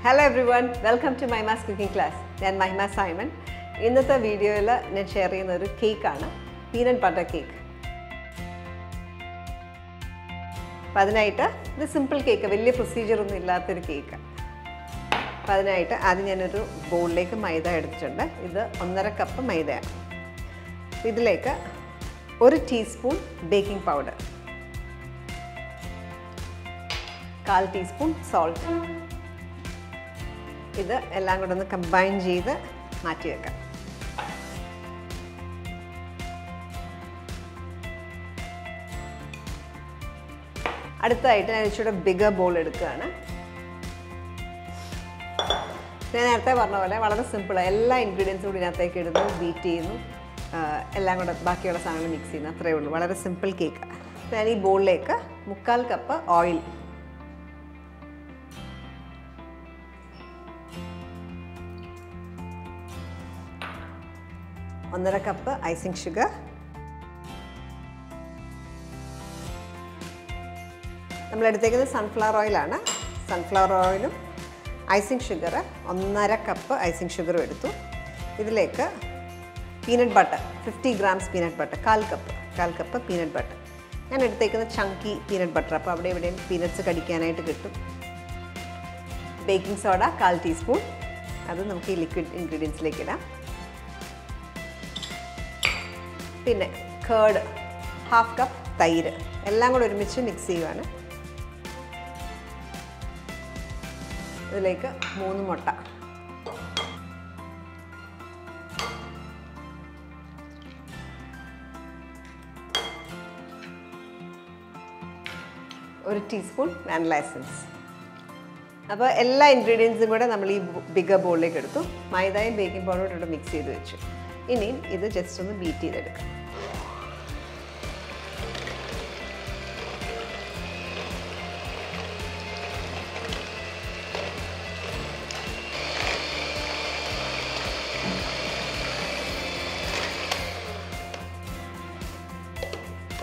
Hello everyone, welcome to Mahima's cooking class. I am Mahima Simon. In this video, I will share a cake, peanut butter cake. This is a simple cake, a procedure cake. I will add a bowl of maida. This is 1.5 cup of maida. This is 1 teaspoon baking powder. 1/4 teaspoon salt. This is combine ചെയ്ത് മാറ്റി വെക്കാം. അടുത്തായിട്ട് ഞാൻ ഇച്ചിരി bigger bowl എടുക്കുകയാണ്. ഞാൻ നേരത്തെ പറഞ്ഞ പോലെ വളരെ സിമ്പിൾ എല്ലാ ഇൻഗ്രീഡിയൻസും കൂടി ഇതിനകത്തേക്ക് ഇടുന്നു, ബീറ്റ് ചെയ്യുന്നു, എല്ലാം കൂടെ ബാക്കിയുള്ള സാധനങ്ങൾ മിക്സ് ചെയ്യുന്നു, അത്രയേ ഉള്ളൂ. വളരെ സിമ്പിൾ കേക്ക്. ഞാൻ ഈ ബോളിലേക്ക് 1/4 cup oil, 1.5 cup icing sugar, നമ്മൾ എടുത്തേക്കുന്നത് sunflower oil ആണ്. sunflower oilum icing sugar 1.5 cup icing sugar എടുത്തു. ഇതിലേക്ക് peanut butter 50 grams peanut butter, 1/4 cup peanut butter. ഞാൻ എടുത്തേക്കുന്നത് chunky peanut butter, അപ്പോൾ അവിടെ ഇവിടെയും peanuts കടിക്കാനായിട്ട് കിട്ടും. ബേക്കിംഗ് സോഡ 1/4 ടീസ്പൂൺ, അത് നമുക്ക് ഈ ലിക്വിഡ് ഇൻഗ്രീഡിയൻസിലേക്ക് ഇടാം. പിന്നെ കേർഡ് 1/2 കപ്പ് തൈര്, എല്ലാം കൂടെ ഒരുമിച്ച് മിക്സ് ചെയ്യുകയാണ്. ഇതിലേക്ക് 3 മുട്ട, ഒരു ടീസ്പൂൺ വാനില എസൻസ്. അപ്പോൾ എല്ലാ ഇൻഗ്രീഡിയൻസും കൂടെ നമ്മൾ ഈ ബിഗർ ബോളിലേക്ക് എടുത്തു. മൈദയും ബേക്കിംഗ് പൗഡറും ഇവിടെ മിക്സ് ചെയ്ത് വെച്ചു. ഇനിയും ഇത് ജസ്റ്റ് ഒന്ന് ബീറ്റ് ചെയ്തെടുക്കാം.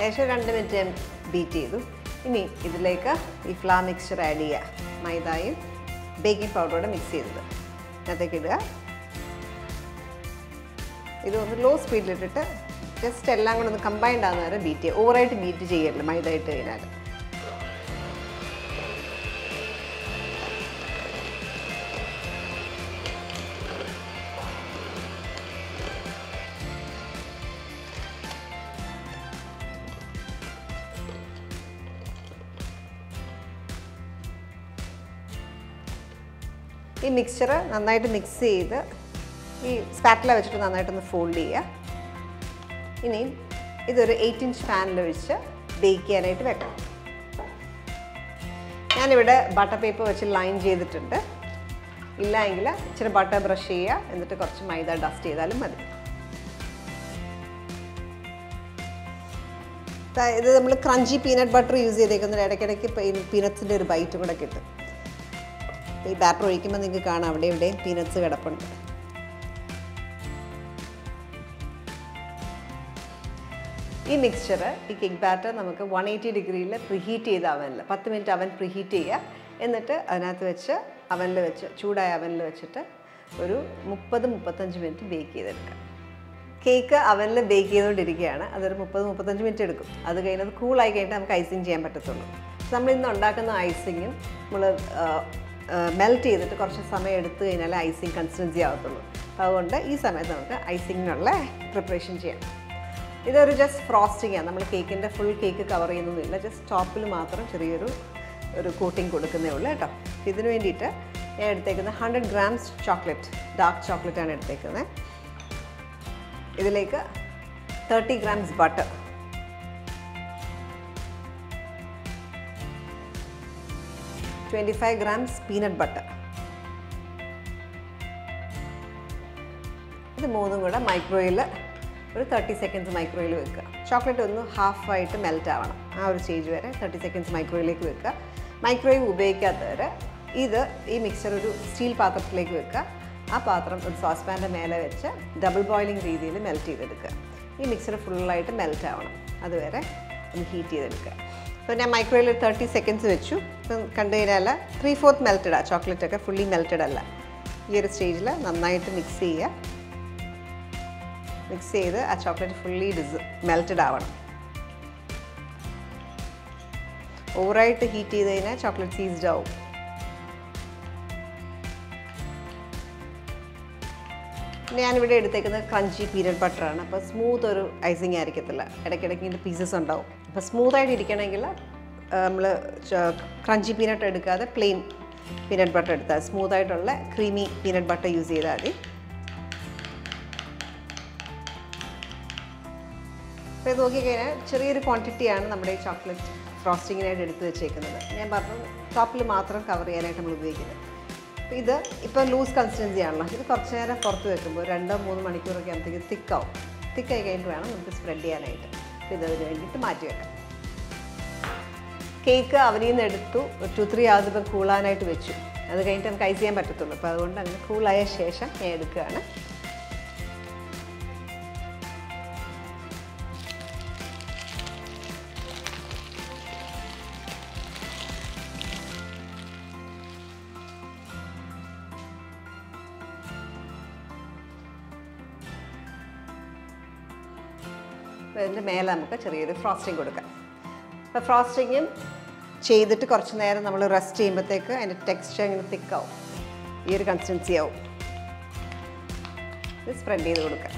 ഏകദേശം 2 മിനിറ്റ് ബീറ്റ് ചെയ്തു. ഇനി ഇതിലേക്ക് ഈ ഫ്ലവർ മിക്സ്ചർ ആഡ് ചെയ്യുക. മൈദയും ബേക്കിംഗ് പൗഡറോടെ മിക്സ് ചെയ്തത് അതിനകത്തേക്ക് ഇടുക. ഇത് ഒന്ന് ലോ സ്പീഡിലിട്ടിട്ട് ജസ്റ്റ് എല്ലാം കൂടെ ഒന്ന് കമ്പൈൻഡ് ആകുന്ന വരെ ബീറ്റ് ചെയ്യുക. ഓവറായിട്ട് ബീറ്റ് ചെയ്യരുത് മൈദ ഇട്ട് കഴിഞ്ഞാൽ. ഈ മിക്സ്ചർ നന്നായിട്ട് മിക്സ് ചെയ്ത് ഈ സ്പാറ്റില വെച്ചിട്ട് നന്നായിട്ടൊന്ന് ഫോൾഡ് ചെയ്യുക. ഇനിയും ഇതൊരു 8-inch പാനിൽ ഒഴിച്ച് ബേക്ക് ചെയ്യാനായിട്ട് വെക്കണം. ഞാനിവിടെ ബട്ടർ പേപ്പർ വെച്ച് ലൈൻ ചെയ്തിട്ടുണ്ട്. ഇല്ല എങ്കിൽ ഇച്ചിരി ബട്ടർ ബ്രഷ് ചെയ്യുക, എന്നിട്ട് കുറച്ച് മൈദ ഡസ്റ്റ് ചെയ്താലും മതി. ഇത് നമ്മൾ ക്രഞ്ചി പീനട്ട് ബട്ടർ യൂസ് ചെയ്തേക്കുന്നത്, ഇടയ്ക്കിടയ്ക്ക് പീനട്സിൻ്റെ ഒരു ബൈറ്റും കൂടെ കിട്ടും. ഈ ബാറ്റർ ഒഴിക്കുമ്പോൾ നിങ്ങൾക്ക് കാണാം അവിടെ ഇവിടെയും പീനട്സ് കിടപ്പുണ്ട്. ഈ മിക്സ്ചർ, ഈ കേക്ക് ബാറ്റർ നമുക്ക് 180 ഡിഗ്രിയിൽ പ്രീഹീറ്റ് ചെയ്ത അവനിൽ 10 മിനിറ്റ് അവൻ പ്രീഹീറ്റ് ചെയ്യുക. എന്നിട്ട് അതിനകത്ത് വെച്ച് അവനിൽ വെച്ച് ചൂടായ അവനിൽ വെച്ചിട്ട് ഒരു 30-35 മിനിറ്റ് ബേക്ക് ചെയ്തെടുക്കുക. കേക്ക് അവനിൽ ബേക്ക് ചെയ്തുകൊണ്ടിരിക്കുകയാണ്. അതൊരു 30-35 മിനിറ്റ് എടുക്കും. അത് കഴിഞ്ഞത് കൂളായി കഴിഞ്ഞിട്ട് നമുക്ക് ഐസിങ് ചെയ്യാൻ പറ്റത്തുള്ളൂ. നമ്മളിന്ന് ഉണ്ടാക്കുന്ന ഐസിങ്ങും നമ്മൾ മെൽറ്റ് ചെയ്തിട്ട് കുറച്ച് സമയം എടുത്തു കഴിഞ്ഞാൽ ഐസിങ് കൺസിസ്റ്റൻസി ആകത്തുള്ളൂ. അതുകൊണ്ട് ഈ സമയത്ത് നമുക്ക് ഐസിങ്ങിനുള്ള പ്രിപ്പറേഷൻ ചെയ്യാം. ഇതൊരു ജസ്റ്റ് ഫ്രോസ്റ്റിംഗ് ആണ്. നമ്മൾ കേക്കിൻ്റെ ഫുൾ കേക്ക് കവർ ചെയ്യുന്നൊന്നുമില്ല, ജസ്റ്റ് ടോപ്പിൽ മാത്രം ചെറിയൊരു കോട്ടിങ് കൊടുക്കുന്നേ ഉള്ളൂ കേട്ടോ. ഇതിന് വേണ്ടിയിട്ട് ഞാൻ എടുത്തേക്കുന്നത് 100 grams ചോക്ലേറ്റ്, ഡാർക്ക് ചോക്ലേറ്റ് ആണ് എടുത്തേക്കുന്നത്. ഇതിലേക്ക് 30 grams butter, 25 grams peanut butter, ഇത് മൂന്നും കൂടെ മൈക്രോവേവിൽ ഒരു 30 seconds മൈക്രോവേവിൽ വെക്കുക. ചോക്ലേറ്റ് ഒന്ന് ഹാഫായിട്ട് മെൽറ്റ് ആവണം. ആ ഒരു സ്റ്റേജ് വരെ 30 seconds മൈക്രോവേവിലേക്ക് വെക്കുക. മൈക്രോവേവ് ഉപയോഗിക്കാത്തവർ ഈ മിക്സർ ഒരു സ്റ്റീൽ പാത്രത്തിലേക്ക് വെക്കുക. ആ പാത്രം ഒരു സോസ് പാൻ്റെ മേലെ വെച്ച് ഡബിൾ ബോയിലിംഗ് രീതിയിൽ മെൽറ്റ് ചെയ്തെടുക്കുക. ഈ മിക്സർ ഫുള്ളായിട്ട് മെൽറ്റ് ആവണം, അതുവരെ ഒന്ന് ഹീറ്റ് ചെയ്തെടുക്കുക. അപ്പോൾ ഞാൻ മൈക്രോവേവിൽ 30 സെക്കൻഡ്സ് വെച്ചു. ഇപ്പം കണ്ടു കഴിഞ്ഞാൽ 3/4 മെൽറ്റഡാണ്, ചോക്ലേറ്റൊക്കെ ഫുള്ളി മെൽറ്റഡ് അല്ല. ഈ ഒരു സ്റ്റേജിൽ നന്നായിട്ട് മിക്സ് ചെയ്യുക. മിക്സ് ചെയ്ത് ആ ചോക്ലേറ്റ് ഫുള്ളി മെൽറ്റഡ് ആവണം. ഓവറായിട്ട് ഹീറ്റ് ചെയ്ത് കഴിഞ്ഞാൽ ചോക്ലേറ്റ് സീസ്ഡ് ആവും. ഞാനിവിടെ എടുത്തേക്കുന്നത് ക്രഞ്ചി പീനട്ട് ബട്ടറാണ്. അപ്പോൾ സ്മൂത്ത് ഒരു ഐസിങ് ആയിരിക്കത്തില്ല, ഇടയ്ക്കിടയ്ക്ക് ഇതിൻ്റെ പീസസ് ഉണ്ടാവും. അപ്പോൾ സ്മൂത്തായിട്ട് ഇരിക്കണമെങ്കിൽ നമ്മൾ ക്രഞ്ചി പീനട്ട് എടുക്കാതെ പ്ലെയിൻ പീനട്ട് ബട്ടർ എടുത്താൽ, സ്മൂത്തായിട്ടുള്ള ക്രീമി പീനട്ട് ബട്ടർ യൂസ് ചെയ്താൽ മതി. അപ്പോൾ ഇത് നോക്കിക്കഴിഞ്ഞാൽ ചെറിയൊരു ക്വാണ്ടിറ്റിയാണ് നമ്മുടെ ഈ ചോക്ലേറ്റ് ഫ്രോസ്റ്റിങ്ങിനായിട്ട് എടുത്ത് വെച്ചേക്കുന്നത്. ഞാൻ പറഞ്ഞു ടോപ്പിൽ മാത്രം കവർ ചെയ്യാനായിട്ട് നമ്മൾ ഉപയോഗിക്കുന്നത്. അപ്പോൾ ഇത് ഇപ്പോൾ ലൂസ് കൺസിസ്റ്റൻസി ആണല്ലോ. ഇത് കുറച്ച് നേരം പുറത്ത് വെക്കുമ്പോൾ 2-3 മണിക്കൂറൊക്കെ ആകുമ്പോഴത്തേക്ക് തിക്കാവും. തിക്കായി കഴിഞ്ഞിട്ട് വേണം നമുക്ക് സ്പ്രെഡ് ചെയ്യാനായിട്ട്. അപ്പോൾ ഇതതിന് വേണ്ടിയിട്ട് മാറ്റി വെക്കാം. കേക്ക് അവനിൽ നിന്ന് എടുത്തു 2-3 hours കൂളാനായിട്ട് വെച്ചു. അത് കഴിഞ്ഞിട്ട് നമുക്ക് ഐസ് ചെയ്യാൻ പറ്റത്തുള്ളൂ. അപ്പോൾ അതുകൊണ്ട് അങ്ങനെ കൂളായ ശേഷം ഞാൻ എടുക്കുകയാണ്. അതിൻ്റെ മേലെ നമുക്ക് ചെറിയൊരു ഫ്രോസ്റ്റിംഗ് കൊടുക്കാം. അപ്പോൾ ഫ്രോസ്റ്റിങ്ങും ചെയ്തിട്ട് കുറച്ച് നേരം നമ്മൾ റെസ്റ്റ് ചെയ്യുമ്പോഴത്തേക്ക് അതിൻ്റെ ടെക്സ്ചർ ഇങ്ങനെ തിക്കാവും. ഈ ഒരു കൺസിസ്റ്റൻസി ആവും. ഇത് സ്പ്രെഡ് ചെയ്ത് കൊടുക്കാം.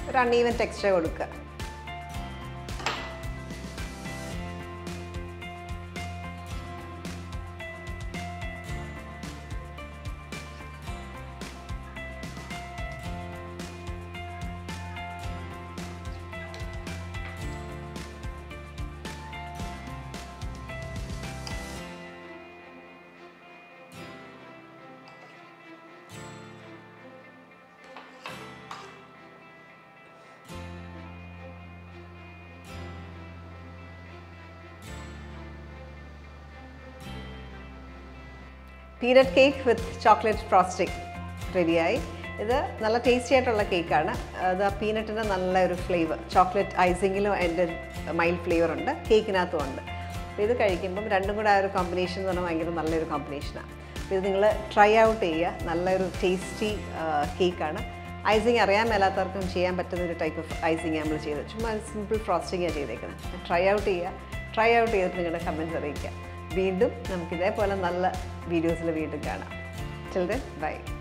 ഒരു അൺഈവൻ ടെക്സ്ചർ കൊടുക്കുക. പീനട്ട് കേക്ക് വിത്ത് ചോക്ലേറ്റ് ഫ്രോസ്റ്റിംഗ് റെഡിയായി. ഇത് നല്ല ടേസ്റ്റി ആയിട്ടുള്ള കേക്കാണ്. അത് ആ പീനട്ടിൻ്റെ നല്ലൊരു ഫ്ലേവർ, ചോക്ലേറ്റ് ഐസിങ്ങിലും അതിൻ്റെ മൈൽഡ് ഫ്ലേവർ ഉണ്ട്, കേക്കിനകത്തും ഉണ്ട്. അപ്പോൾ ഇത് കഴിക്കുമ്പം രണ്ടും കൂടെ ആ ഒരു കോമ്പിനേഷൻ എന്ന് പറഞ്ഞാൽ ഭയങ്കര നല്ലൊരു കോമ്പിനേഷനാണ്. അപ്പോൾ ഇത് നിങ്ങൾ ട്രൈ ഔട്ട് ചെയ്യുക. നല്ലൊരു ടേസ്റ്റി കേക്കാണ്. ഐസിങ് അറിയാൻ മേലാത്തവർക്കും ചെയ്യാൻ പറ്റുന്ന ഒരു ടൈപ്പ് ഓഫ് ഐസിങ് നമ്മൾ ചെയ്തത്. ചുമ്മാ സിമ്പിൾ ഫ്രോസ്റ്റിങ്ങാണ് ചെയ്തേക്കുന്നത്. ട്രൈ ഔട്ട് ചെയ്യുക. ട്രൈ ഔട്ട് ചെയ്തിട്ട് നിങ്ങളുടെ കമൻറ്റ്സ് അറിയിക്കുക. വീണ്ടും നമുക്ക് ഇതേപോലെ നല്ല വീഡിയോസിൽ വീണ്ടും കാണാം. Till then, bye.